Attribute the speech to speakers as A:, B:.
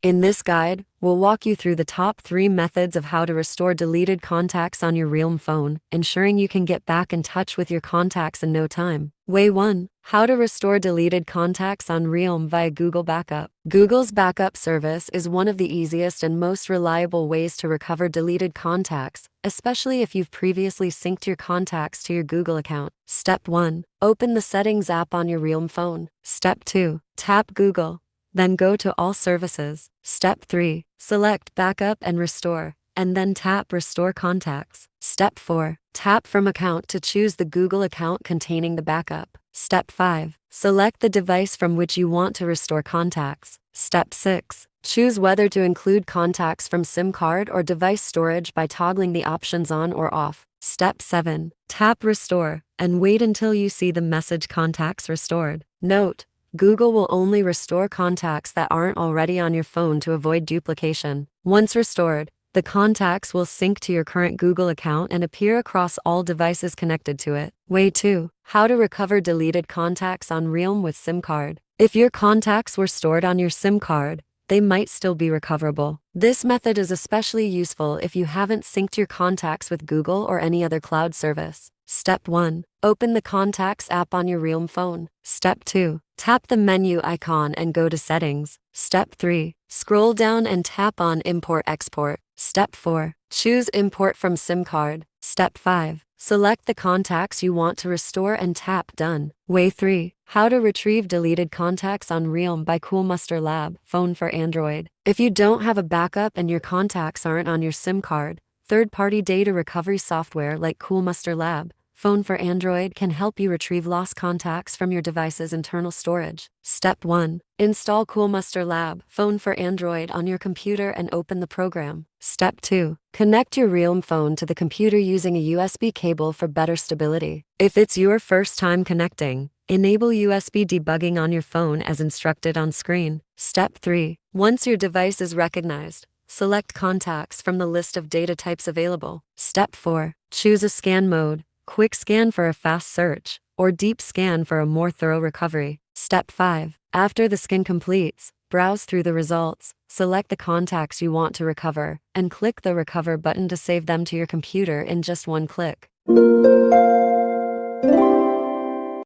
A: In this guide, we'll walk you through the top 3 methods of how to restore deleted contacts on your realme phone, ensuring you can get back in touch with your contacts in no time. Way 1. How to restore deleted contacts on realme via Google Backup. Google's backup service is one of the easiest and most reliable ways to recover deleted contacts, especially if you've previously synced your contacts to your Google account. Step 1. Open the Settings app on your realme phone. Step 2. Tap Google. Then go to All Services. Step 3. Select Backup and Restore, and then tap Restore Contacts. Step 4. Tap From Account to choose the Google account containing the backup. Step 5. Select the device from which you want to restore contacts. Step 6. Choose whether to include contacts from SIM card or device storage by toggling the options on or off. Step 7. Tap Restore, and wait until you see the message Contacts Restored. Note: Google will only restore contacts that aren't already on your phone to avoid duplication. Once restored, the contacts will sync to your current Google account and appear across all devices connected to it. Way 2. How to recover deleted contacts on realme with SIM card. If your contacts were stored on your SIM card, they might still be recoverable. This method is especially useful if you haven't synced your contacts with Google or any other cloud service. Step 1. Open the Contacts app on your realme phone. Step 2. Tap the menu icon and go to Settings. Step 3. Scroll down and tap on Import Export. Step 4. Choose Import from SIM card. Step 5. Select the contacts you want to restore and tap Done. Way 3. How to retrieve deleted contacts on realme by Coolmuster Lab.Fone for Android. If you don't have a backup and your contacts aren't on your SIM card, third-party data recovery software like Coolmuster Lab.Fone for Android can help you retrieve lost contacts from your device's internal storage. Step 1. Install Coolmuster Lab.Fone for Android on your computer and open the program. Step 2. Connect your realme phone to the computer using a USB cable for better stability. If it's your first time connecting, enable USB debugging on your phone as instructed on screen. Step 3. Once your device is recognized, select contacts from the list of data types available. Step 4. Choose a scan mode: quick scan for a fast search, or deep scan for a more thorough recovery. Step 5. After the scan completes, browse through the results, select the contacts you want to recover, and click the Recover button to save them to your computer in just one click.